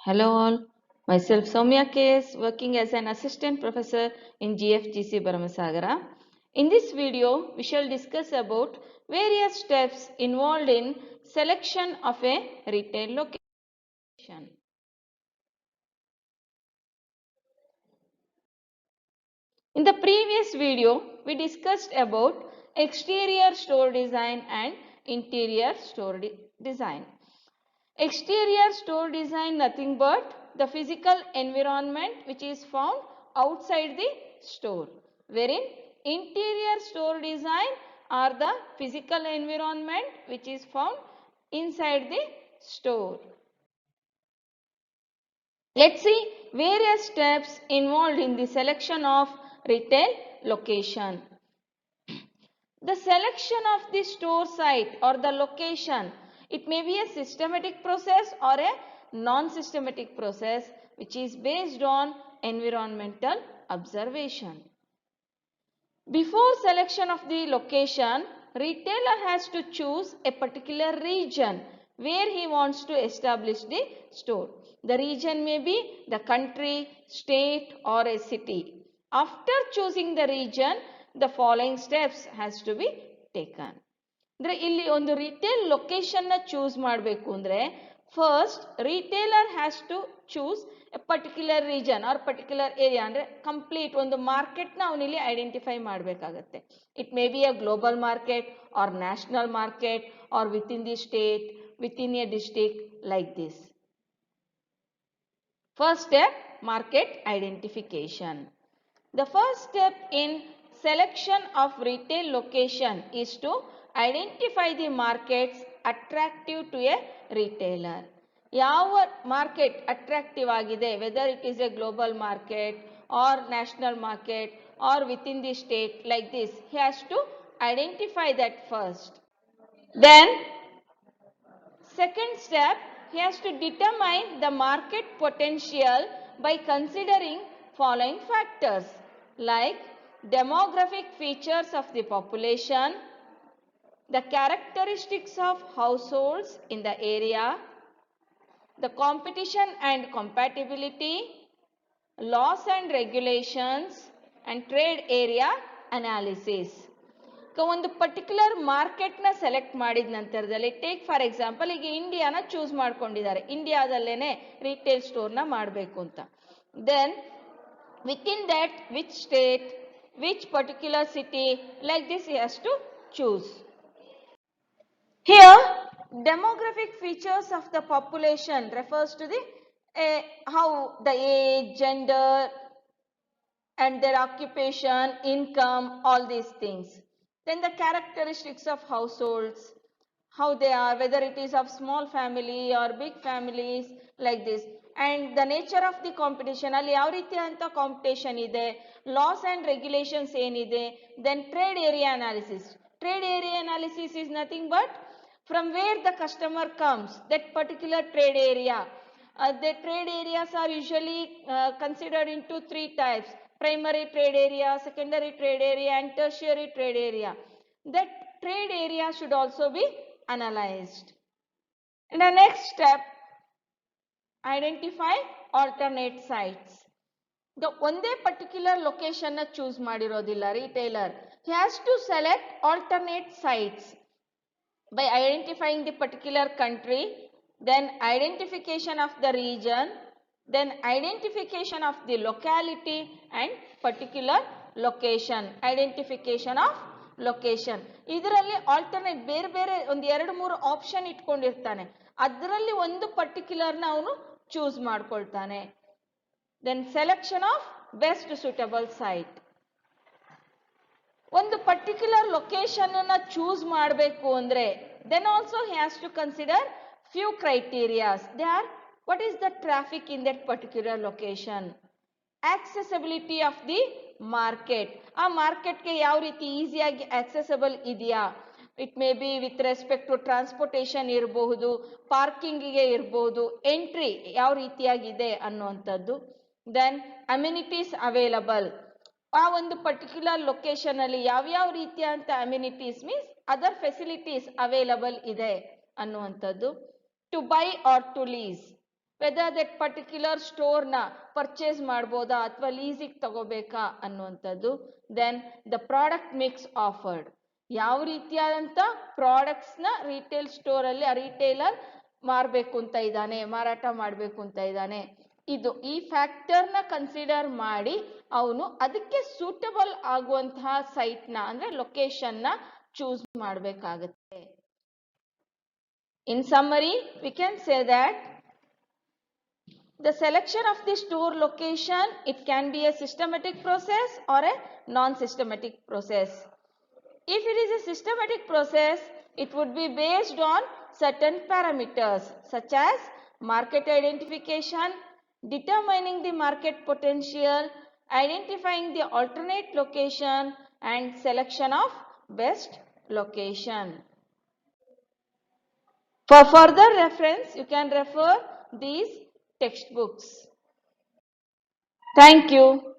Hello all, myself Soumya KS, working as an assistant professor in GFGC Baramasagara. In this video, we shall discuss about various steps involved in selection of a retail location. In the previous video, we discussed about exterior store design and interior store design. Exterior store design nothing but the physical environment which is found outside the store, wherein interior store design are the physical environment which is found inside the store. Let's see various steps involved in the selection of retail location. The selection of the store site or the location, it may be a systematic process or a non-systematic process which is based on environmental observation. Before selection of the location, retailer has to choose a particular region where he wants to establish the store. The region may be the country, state or a city. After choosing the region, the following steps has to be taken. ಅಂದ್ರೆ ಇಲ್ಲಿ ಒಂದು retail location ನ choose ಮಾಡಬೇಕು ಅಂದ್ರೆ first retailer has to choose a particular region or particular area ಅಂದ್ರೆ complete ಒಂದು market ನ ಅವನಿಲ್ಲಿ ಐಡೆಂಟಿಫೈ ಮಾಡಬೇಕಾಗತ್ತೆ. It may be a global market or national market or within the state, within a district like this. First step, market identification. The first step in selection of retail location is to identify the markets attractive to a retailer. ಯಾವ market attractive ಆಗಿದೆ, whether it is a global market or national market or within the state like this, he has to identify that first. Then second step, he has to determine the market potential by considering following factors like demographic features of the population, the characteristics of households in the area, the competition and compatibility, laws and regulations, and trade area analysis. ಒಂದು particular market ನ select ಮಾಡಿದ ನಂತರದಲ್ಲಿ take for example ಈಗ ಇಂಡಿಯಾನ choose ಮಾಡ್ಕೊಂಡಿದ್ದಾರೆ, ಇಂಡಿಯಾದಲ್ಲೇನೆ retail store ನ ಮಾಡಬೇಕು ಅಂತ. Then within that which state, which particular city like this he has to choose. Here demographic features of the population refers to the how the age, gender and their occupation, income, all these things. Then the characteristics of households, how they are, whether it is of small family or big families like this, and the nature of the competition, ಅಲ್ಲಿ ಯಾವ ರೀತಿಯಾದಂತ competition ಇದೆ, laws and regulations ಏನಿದೆ. Then trade area analysis. Trade area analysis is nothing but from where the customer comes, that particular trade area. The trade areas are usually considered into three types: primary trade area, secondary trade area and tertiary trade area. That trade area should also be analyzed. In the next step, identify alternate sites. The ಒಂದೇ particular location ನ choose ಮಾಡಿರೋದಿಲ್ಲ retailer, he has to select alternate sites by identifying the particular country, then identification of the region, then identification of the locality and particular location, identification of location. ಇದರಲ್ಲಿ alternate ಬೇರೆ ಬೇರೆ ಒಂದು 2-3 option ಇಟ್ಕೊಂಡಿರ್ತಾನೆ, ಅದರಲ್ಲಿ ಒಂದು particular ನ ಅವನು choose ಮಾಡ್ಕೊಳ್ತಾನೆ. Then selection of best suitable site. ಒಂದು ಪರ್ಟಿಕ್ಯುಲರ್ ಲೊಕೇಶನ್ ಅನ್ನ ಚೂಸ್ ಮಾಡಬೇಕು ಅಂದ್ರೆ then also he has to consider few criterias. They are, what is the traffic in that particular location, accessibility of the market, ಆ ಮಾರ್ಕೆಟ್ಗೆ ಯಾವ ರೀತಿ ಈಸಿಯಾಗಿ accessible ಇದೆಯಾ, it may be with respect to transportation ಇರಬಹುದು, ಪಾರ್ಕಿಂಗಿಗೆ ಇರಬಹುದು, ಎಂಟ್ರಿ ಯಾವ ರೀತಿಯಾಗಿದೆ ಅನ್ನುವಂಥದ್ದು. ದೆನ್ ಅಮ್ಯುನಿಟೀಸ್ ಅವೈಲಬಲ್, ಆ ಒಂದು ಪರ್ಟಿಕ್ಯುಲರ್ ಲೊಕೇಶನ್ ಅಲ್ಲಿ ಯಾವ್ಯಾವ ರೀತಿಯಂತ amenities means other facilities available ಇದೆ ಅನ್ನುವಂಥದ್ದು. To buy or to lease, whether that particular ಸ್ಟೋರ್ನ ಪರ್ಚೇಸ್ ಮಾಡ್ಬೋದಾ ಅಥವಾ ಲೀಸಿಗೆ ತಗೋಬೇಕಾ ಅನ್ನುವಂಥದ್ದು. Then the product mix offered, ಯಾವ ರೀತಿಯಾದಂಥ ಪ್ರಾಡಕ್ಟ್ಸ್ನ ರಿಟೇಲ್ ಸ್ಟೋರಲ್ಲಿ ಆ ರಿಟೇಲರ್ ಮಾರಬೇಕು ಅಂತ ಇದ್ದಾನೆ, ಮಾರಾಟ ಮಾಡಬೇಕು ಅಂತ ಇದ್ದಾನೆ, ಇದು ಈ ಫ್ಯಾಕ್ಟರ್ನ ಕನ್ಸಿಡರ್ ಮಾಡಿ ಅವನು ಅದಕ್ಕೆ ಸೂಟಬಲ್ ಆಗುವಂತಹ ಸೈಟ್ನ ಅಂದರೆ ಲೊಕೇಶನ್ನ ಚೂಸ್ ಮಾಡಬೇಕಾಗುತ್ತೆ. In summary we can say that the selection of the store location, it can be a systematic process or a non-systematic process. If it is a systematic process, it would be based on certain parameters such as market identification, determining the market potential, identifying the alternate location and selection of best location. For further reference, you can refer these textbooks. Thank you.